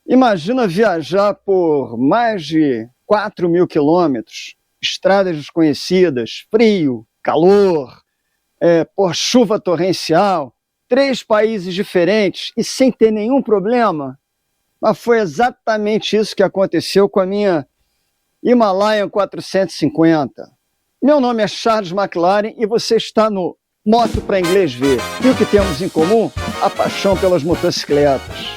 Imagina viajar por mais de 4.000 quilômetros, estradas desconhecidas, frio, calor, por chuva torrencial, 3 países diferentes e sem ter nenhum problema. Mas foi exatamente isso que aconteceu com a minha Himalayan 450. Meu nome é Charles McLaren e você está no Moto para Inglês Ver. E o que temos em comum? A paixão pelas motocicletas.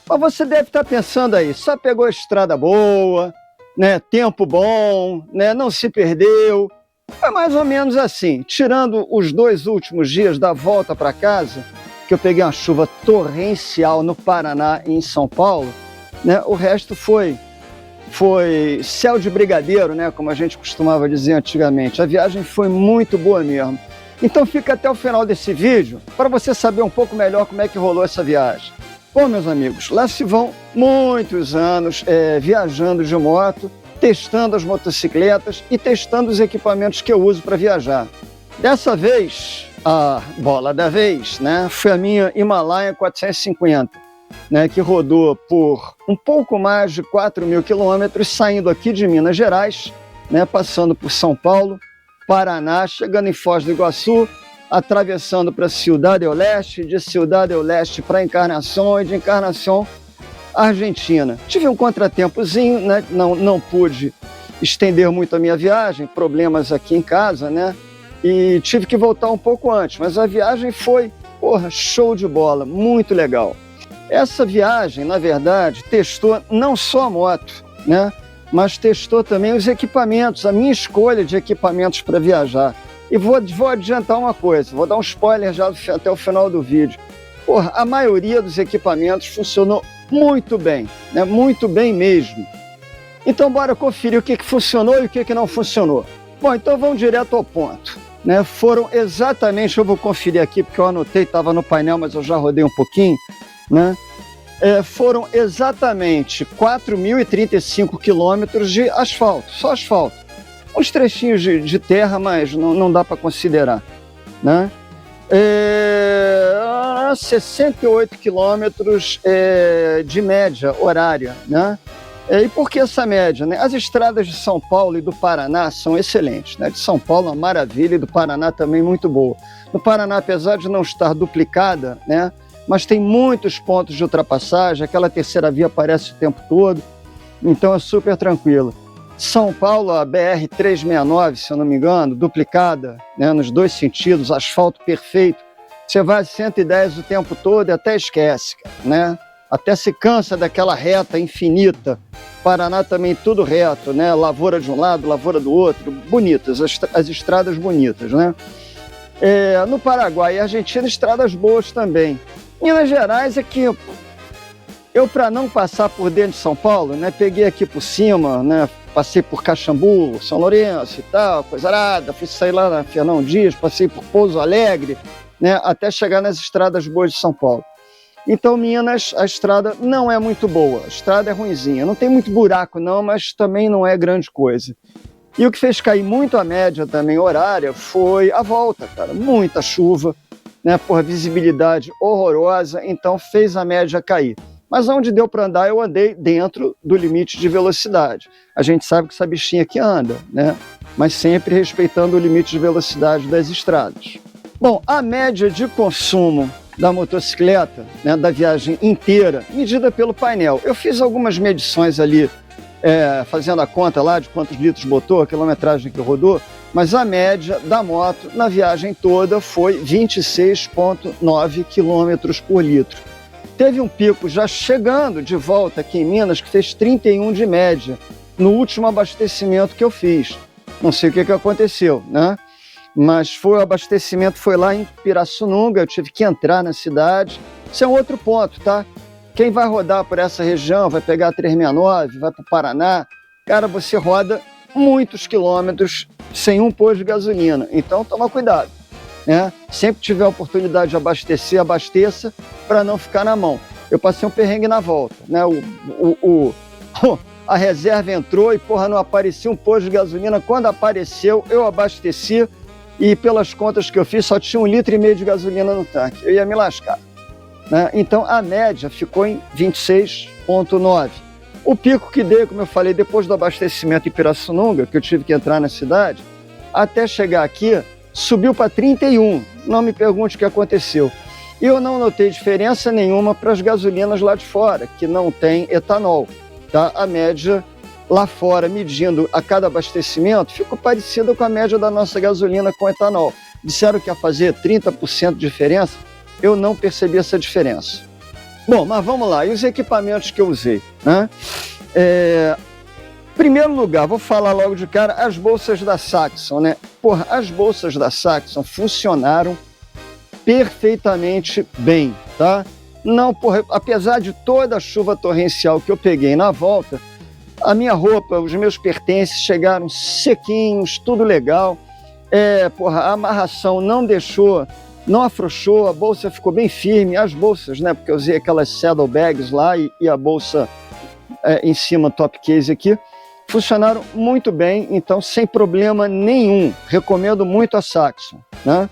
Mas você deve estar pensando aí, só pegou estrada boa, né, tempo bom, né, não se perdeu. Foi mais ou menos assim, tirando os 2 últimos dias da volta para casa, que eu peguei uma chuva torrencial no Paraná e em São Paulo, né, o resto foi céu de brigadeiro, né, como a gente costumava dizer antigamente. A viagem foi muito boa mesmo. Então fica até o final desse vídeo para você saber um pouco melhor como é que rolou essa viagem. Bom, meus amigos, lá se vão muitos anos viajando de moto, testando as motocicletas e testando os equipamentos que eu uso para viajar. Dessa vez, a bola da vez, né, foi a minha Himalayan 450, né, que rodou por um pouco mais de 4.000 quilômetros, saindo aqui de Minas Gerais, né, passando por São Paulo, Paraná, chegando em Foz do Iguaçu, atravessando para Ciudad del Este, de Ciudad del Este para Encarnação e de Encarnação, Argentina. Tive um contratempozinho, né? Não pude estender muito a minha viagem, problemas aqui em casa, né? E tive que voltar um pouco antes, mas a viagem foi, show de bola, muito legal. Essa viagem, na verdade, testou não só a moto, né? Mas testou também os equipamentos, a minha escolha de equipamentos para viajar. E vou adiantar uma coisa, vou dar um spoiler já até o final do vídeo. A maioria dos equipamentos funcionou muito bem, né? Muito bem mesmo. Então bora conferir o que funcionou e o que não funcionou. Bom, então vamos direto ao ponto, né? Foram exatamente, eu vou conferir aqui porque eu anotei, estava no painel, mas eu já rodei um pouquinho, né? Foram exatamente 4.035 quilômetros de asfalto, só asfalto. Uns trechinhos de terra, mas não dá para considerar, né? 68 quilômetros de média horária, né? E por que essa média, né? As estradas de São Paulo e do Paraná são excelentes, né? De São Paulo uma maravilha e do Paraná também muito boa. No Paraná, apesar de não estar duplicada, né? Mas tem muitos pontos de ultrapassagem, aquela terceira via aparece o tempo todo, então é super tranquilo. São Paulo, a BR-369, se eu não me engano, duplicada, né, nos 2 sentidos, asfalto perfeito. Você vai a 110 o tempo todo e até esquece, né? Até se cansa daquela reta infinita. Paraná também tudo reto, né? Lavoura de um lado, lavoura do outro, bonitas, as estradas bonitas, né? No Paraguai e Argentina, estradas boas também. Minas Gerais é que eu para não passar por dentro de São Paulo, né, peguei aqui por cima, né, passei por Caxambu, São Lourenço e tal, coisa arada, fui sair lá na Fernão Dias, passei por Pouso Alegre, né, até chegar nas estradas boas de São Paulo. Então, Minas, a estrada não é muito boa, a estrada é ruinzinha, não tem muito buraco não, mas também não é grande coisa. E o que fez cair muito a média também horária foi a volta, cara, muita chuva, né, visibilidade horrorosa, então fez a média cair. Mas onde deu para andar, eu andei dentro do limite de velocidade. A gente sabe que essa bichinha aqui anda, né? Mas sempre respeitando o limite de velocidade das estradas. Bom, a média de consumo da motocicleta, né, da viagem inteira, medida pelo painel. Eu fiz algumas medições ali, fazendo a conta lá de quantos litros botou, a quilometragem que rodou, mas a média da moto na viagem toda foi 26,9 quilômetros por litro. Teve um pico já chegando de volta aqui em Minas que fez 31 de média no último abastecimento que eu fiz. Não sei o que aconteceu, né? Mas o abastecimento foi lá em Pirassununga, eu tive que entrar na cidade. Isso é um outro ponto, tá? Quem vai rodar por essa região, vai pegar a 369, vai para o Paraná, cara, você roda muitos quilômetros sem um posto de gasolina. Então toma cuidado, né? Sempre tiver a oportunidade de abastecer, abasteça para não ficar na mão. Eu passei um perrengue na volta, né? A reserva entrou e não aparecia um posto de gasolina. Quando apareceu, eu abasteci e pelas contas que eu fiz, só tinha 1,5 litro de gasolina no tanque. Eu ia me lascar. né? Então a média ficou em 26,9. O pico que dei, como eu falei, depois do abastecimento em Pirassununga, que eu tive que entrar na cidade, até chegar aqui, subiu para 31. Não me pergunte o que aconteceu. E eu não notei diferença nenhuma para as gasolinas lá de fora, que não tem etanol. Tá? A média lá fora, medindo a cada abastecimento, ficou parecida com a média da nossa gasolina com etanol. Disseram que ia fazer 30% de diferença, eu não percebi essa diferença. Bom, mas vamos lá, e os equipamentos que eu usei, né? Primeiro lugar, vou falar logo de cara, as bolsas da Saxon, né? Porra, as bolsas da Saxon funcionaram perfeitamente bem, tá? Não, porra, apesar de toda a chuva torrencial que eu peguei na volta, a minha roupa, os meus pertences chegaram sequinhos, tudo legal. Porra, a amarração não deixou, não afrouxou, a bolsa ficou bem firme, as bolsas, né? Porque eu usei aquelas saddlebags lá e a bolsa em cima, top case aqui, funcionaram muito bem, então sem problema nenhum. Recomendo muito a Saxon, né?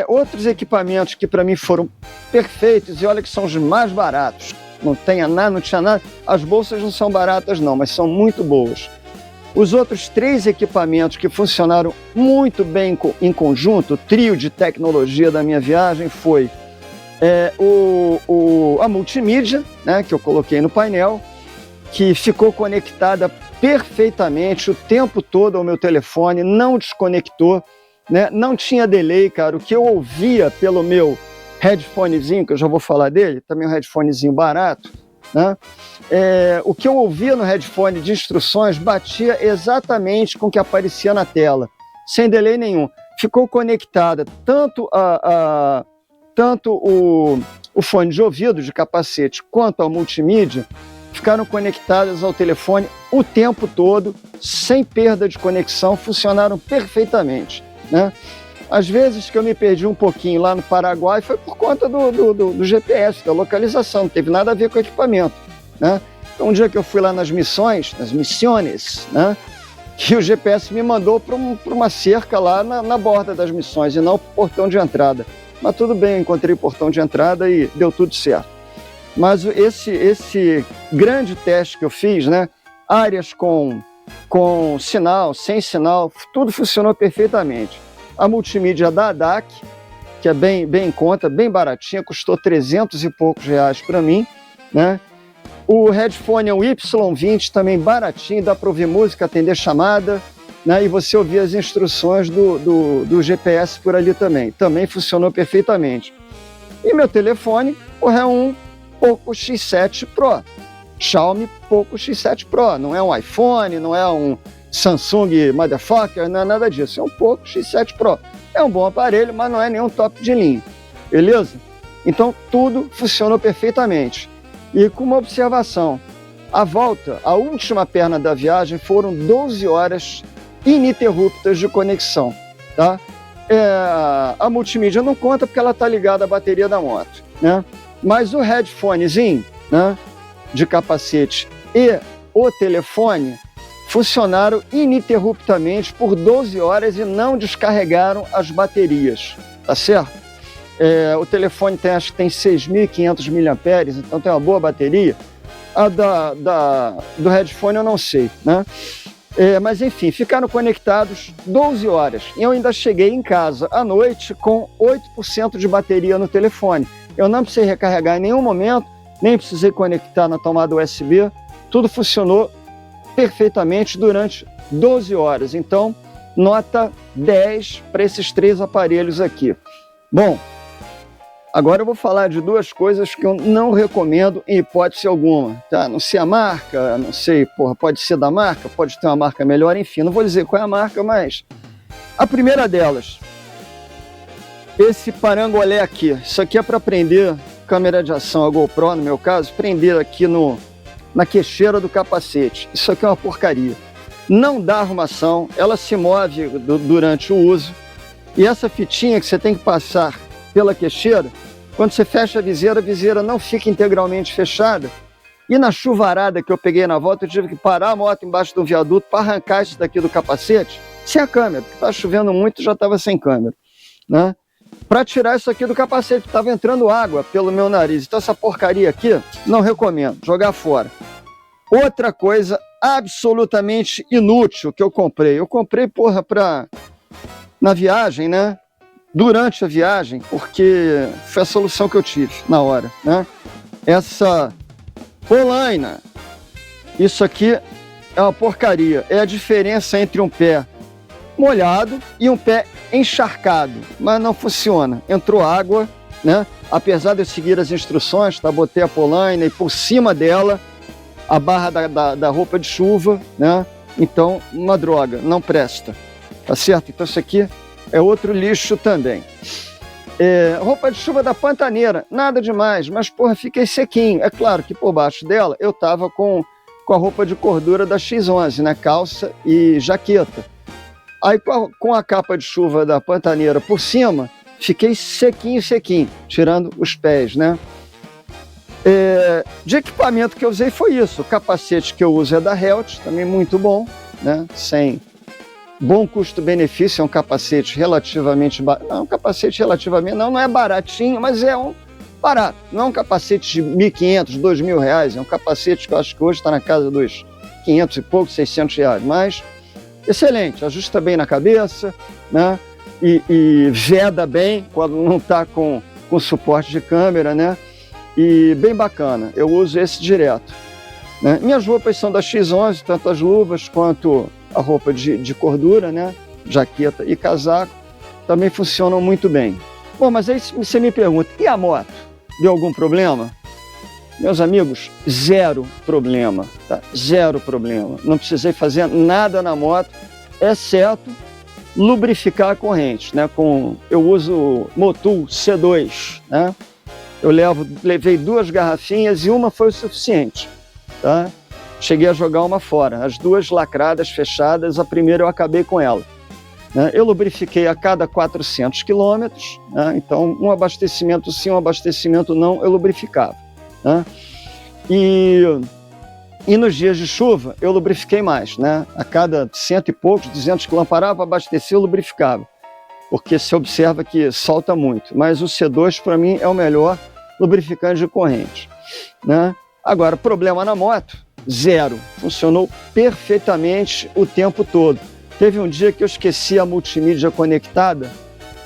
Outros equipamentos que para mim foram perfeitos, e olha que são os mais baratos, não tinha nada, as bolsas não são baratas não, mas são muito boas. Os outros 3 equipamentos que funcionaram muito bem em conjunto, o trio de tecnologia da minha viagem, foi a multimídia, né, que eu coloquei no painel, que ficou conectada perfeitamente o tempo todo ao meu telefone, não desconectou, né? Não tinha delay, cara. O que eu ouvia pelo meu headphonezinho, que eu já vou falar dele, também um headphonezinho barato, né? O que eu ouvia no headphone de instruções batia exatamente com o que aparecia na tela, sem delay nenhum. Ficou conectada tanto o fone de ouvido de capacete quanto a multimídia, ficaram conectadas ao telefone o tempo todo, sem perda de conexão, funcionaram perfeitamente, né? Às vezes que eu me perdi um pouquinho lá no Paraguai foi por conta do GPS, da localização, não teve nada a ver com o equipamento, né? Então, um dia que eu fui lá nas missões, né, que o GPS me mandou para uma cerca lá na borda das missões e não para o portão de entrada. Mas tudo bem, eu encontrei o portão de entrada e deu tudo certo. Mas esse grande teste que eu fiz, né, áreas com sinal, sem sinal, tudo funcionou perfeitamente. A multimídia da ADAC, que é bem em conta, bem baratinha, custou 300 e poucos reais para mim, né? O headphone é um Y20, também baratinho, dá para ouvir música, atender chamada, né? E você ouvir as instruções do GPS por ali também funcionou perfeitamente. E meu telefone, é um Poco X7 Pro, Xiaomi Poco X7 Pro, não é um iPhone, não é um Samsung motherfucker, não é nada disso, é um Poco X7 Pro. É um bom aparelho, mas não é nenhum top de linha, beleza? Então tudo funcionou perfeitamente. E com uma observação, a volta, a última perna da viagem, foram 12 horas ininterruptas de conexão, tá? A multimídia não conta porque ela está ligada à bateria da moto, né? Mas o headphonezinho, né, de capacete e o telefone funcionaram ininterruptamente por 12 horas e não descarregaram as baterias, tá certo? O telefone acho que tem 6.500 mAh, então tem uma boa bateria. A do headphone eu não sei, né? Mas enfim, ficaram conectados 12 horas. E eu ainda cheguei em casa à noite com 8% de bateria no telefone. Eu não precisei recarregar em nenhum momento, nem precisei conectar na tomada USB. Tudo funcionou perfeitamente durante 12 horas. Então, nota 10 para esses 3 aparelhos aqui. Bom, agora eu vou falar de 2 coisas que eu não recomendo em hipótese alguma, tá? Não sei a marca, não sei, pode ser da marca, pode ter uma marca melhor, enfim, não vou dizer qual é a marca, mas a primeira delas, esse parangolé aqui, isso aqui é para prender câmera de ação, a GoPro no meu caso, prender aqui na queixeira do capacete. Isso aqui é uma porcaria. Não dá arrumação, ela se move durante o uso, e essa fitinha que você tem que passar pela queixeira, quando você fecha a viseira não fica integralmente fechada. E na chuvarada que eu peguei na volta, eu tive que parar a moto embaixo do viaduto para arrancar isso daqui do capacete, sem a câmera, porque estava chovendo muito e já estava sem câmera, né? para tirar isso aqui do capacete. Estava entrando água pelo meu nariz. Então essa porcaria aqui, não recomendo, jogar fora. Outra coisa absolutamente inútil que eu comprei. Eu comprei, porra, na viagem, né? Durante a viagem, porque foi a solução que eu tive na hora, né? Essa polaina. Isso aqui é uma porcaria. É a diferença entre um pé molhado e um pé encharcado, mas não funciona. Entrou água, né? Apesar de eu seguir as instruções, tá? Botei a polaina e por cima dela a barra da roupa de chuva, né? Então, uma droga, não presta, tá certo? Então isso aqui é outro lixo também. Roupa de chuva da Pantaneira, nada demais, mas porra, fiquei sequinho. É claro que por baixo dela eu tava com a roupa de cordura da X11, né? Calça e jaqueta. Aí com a capa de chuva da Pantaneira por cima, fiquei sequinho, tirando os pés, né? De equipamento que eu usei foi isso. O capacete que eu uso é da Helt, também muito bom, né? Sem bom custo-benefício, é um capacete relativamente barato. Não, um capacete relativamente, não é baratinho, mas é um barato. Não é um capacete de R$1.500, R$2.000, é um capacete que eu acho que hoje está na casa dos 500 e pouco, R$600, mas excelente, ajusta bem na cabeça, né? E veda bem quando não está com suporte de câmera, né? E bem bacana, eu uso esse direto, né? Minhas roupas são da X11, tanto as luvas quanto a roupa de cordura, né? Jaqueta e casaco, também funcionam muito bem. Bom, mas aí você me pergunta, e a moto? Deu algum problema? Meus amigos, zero problema, tá? Zero problema. Não precisei fazer nada na moto, exceto lubrificar a corrente, né? Eu uso Motul C2, né? Eu levei 2 garrafinhas e uma foi o suficiente, tá? Cheguei a jogar uma fora, as 2 lacradas, fechadas, a primeira eu acabei com ela, né? Eu lubrifiquei a cada 400 quilômetros, né? Então um abastecimento sim, um abastecimento não, eu lubrificava, né? E nos dias de chuva eu lubrifiquei mais, né? A cada 100 e poucos, 200 quilômetros parava, abastecia, eu lubrificava, porque se observa que solta muito, mas o C2 para mim é o melhor lubrificante de corrente, né? Agora, problema na moto, zero, funcionou perfeitamente o tempo todo. Teve um dia que eu esqueci a multimídia conectada,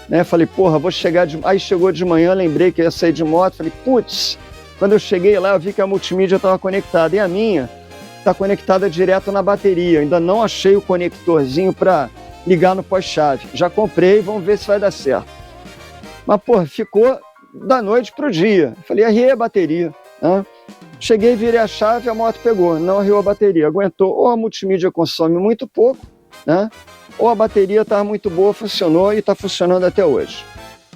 né? Falei, porra, vou chegar aí chegou de manhã, lembrei que eu ia sair de moto, falei, putz, quando eu cheguei lá eu vi que a multimídia estava conectada e a minha está conectada direto na bateria, ainda não achei o conectorzinho para ligar no pós-chave, já comprei, vamos ver se vai dar certo. Mas porra, ficou da noite pro dia, falei, arriei a bateria, né? Cheguei, virei a chave, a moto pegou, não arriou a bateria, aguentou, ou a multimídia consome muito pouco, né? Ou a bateria estava muito boa, funcionou e está funcionando até hoje,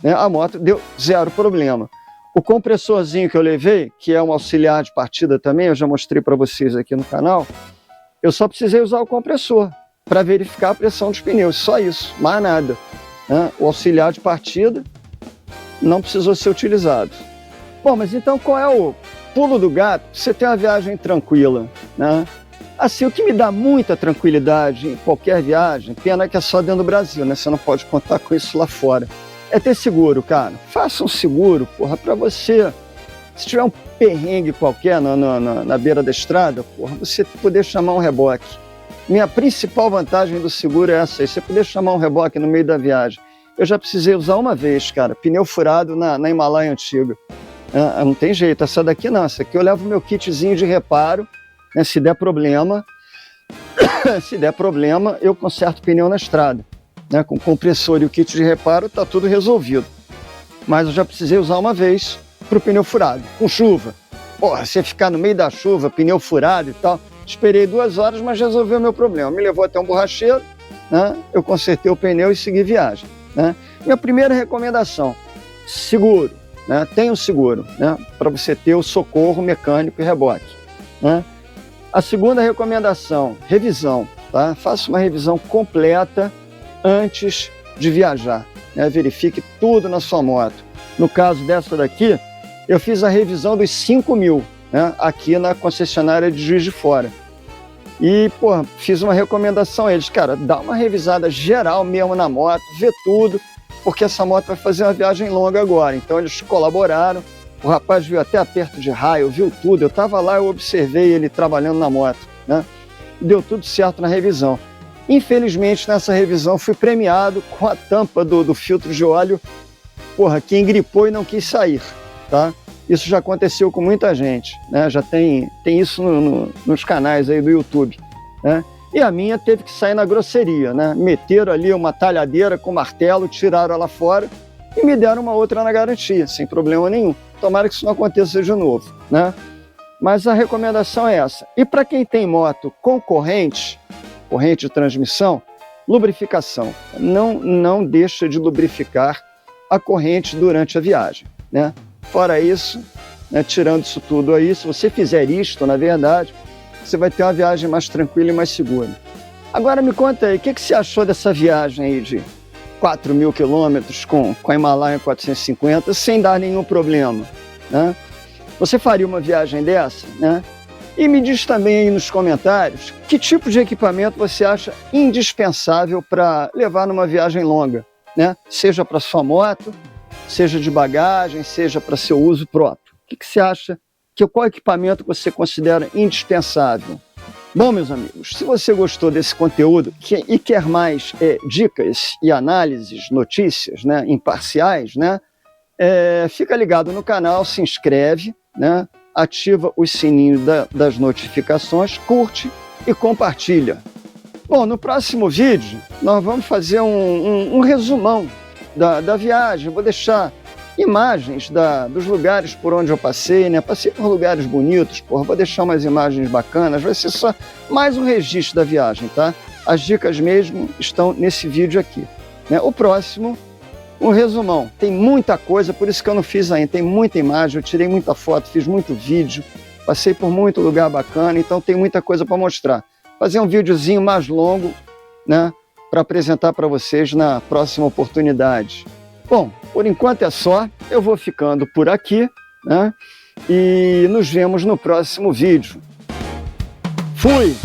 né? A moto deu zero problema. O compressorzinho que eu levei, que é um auxiliar de partida também, eu já mostrei para vocês aqui no canal, eu só precisei usar o compressor para verificar a pressão dos pneus, só isso, mais nada, né? O auxiliar de partida não precisou ser utilizado. Bom, mas então qual é o pulo do gato? Você tem uma viagem tranquila, né? Assim, o que me dá muita tranquilidade em qualquer viagem, pena que é só dentro do Brasil, né? Você não pode contar com isso lá fora. É ter seguro, cara. Faça um seguro, porra, pra você, se tiver um perrengue qualquer na beira da estrada, porra, você poder chamar um reboque. Minha principal vantagem do seguro é essa aí, você poder chamar um reboque no meio da viagem. Eu já precisei usar uma vez, cara, pneu furado na Himalaia antiga. Não tem jeito, essa daqui não, essa aqui eu levo meu kitzinho de reparo, né, se der problema, eu conserto o pneu na estrada, né, com o compressor e o kit de reparo tá tudo resolvido. Mas eu já precisei usar uma vez para o pneu furado, com chuva. Porra, você ficar no meio da chuva, pneu furado e tal, esperei 2 horas, mas resolveu o meu problema. Me levou até um borracheiro, né, eu consertei o pneu e segui viagem, né. Minha primeira recomendação, seguro. Né? Tenha um seguro, né? Para você ter o socorro mecânico e reboque, né? A segunda recomendação, revisão, tá? Faça uma revisão completa antes de viajar, né? Verifique tudo na sua moto. No caso dessa daqui, eu fiz a revisão dos 5.000, né? Aqui na concessionária de Juiz de Fora. E, pô, fiz uma recomendação a eles, cara, dá uma revisada geral mesmo na moto, vê tudo, porque essa moto vai fazer uma viagem longa agora. Então eles colaboraram, o rapaz viu até aperto de raio, viu tudo. Eu estava lá, eu observei ele trabalhando na moto, né? Deu tudo certo na revisão. Infelizmente, nessa revisão, fui premiado com a tampa do filtro de óleo, que engripou e não quis sair, tá? Isso já aconteceu com muita gente, né? Já tem isso nos canais aí do YouTube, né? E a minha teve que sair na grosseria, né? Meteram ali uma talhadeira com martelo, tiraram ela fora e me deram uma outra na garantia, sem problema nenhum. Tomara que isso não aconteça de novo, né? Mas a recomendação é essa. E para quem tem moto com corrente de transmissão, lubrificação. Não deixa de lubrificar a corrente durante a viagem, né? Fora isso, né, tirando isso tudo aí, se você fizer isto, na verdade, você vai ter uma viagem mais tranquila e mais segura. Agora me conta aí, o que você achou dessa viagem aí de 4.000 quilômetros com a Himalaia 450 sem dar nenhum problema, né? Você faria uma viagem dessa, né? E me diz também aí nos comentários que tipo de equipamento você acha indispensável para levar numa viagem longa, né? Seja para sua moto, seja de bagagem, seja para seu uso próprio. O que você acha? Qual equipamento você considera indispensável? Bom, meus amigos, se você gostou desse conteúdo e quer mais dicas e análises, notícias, né, imparciais, né, fica ligado no canal, se inscreve, né, ativa o sininho das notificações, curte e compartilha. Bom, no próximo vídeo nós vamos fazer um resumão da viagem. Vou deixar imagens dos lugares por onde eu passei, né? Passei por lugares bonitos, vou deixar umas imagens bacanas, vai ser só mais um registro da viagem, tá? As dicas mesmo estão nesse vídeo aqui, né? O próximo, um resumão. Tem muita coisa, por isso que eu não fiz ainda, tem muita imagem, eu tirei muita foto, fiz muito vídeo, passei por muito lugar bacana, então tem muita coisa para mostrar. Fazer um videozinho mais longo, né? Para apresentar para vocês na próxima oportunidade. Bom, por enquanto é só, eu vou ficando por aqui, né? E nos vemos no próximo vídeo. Fui!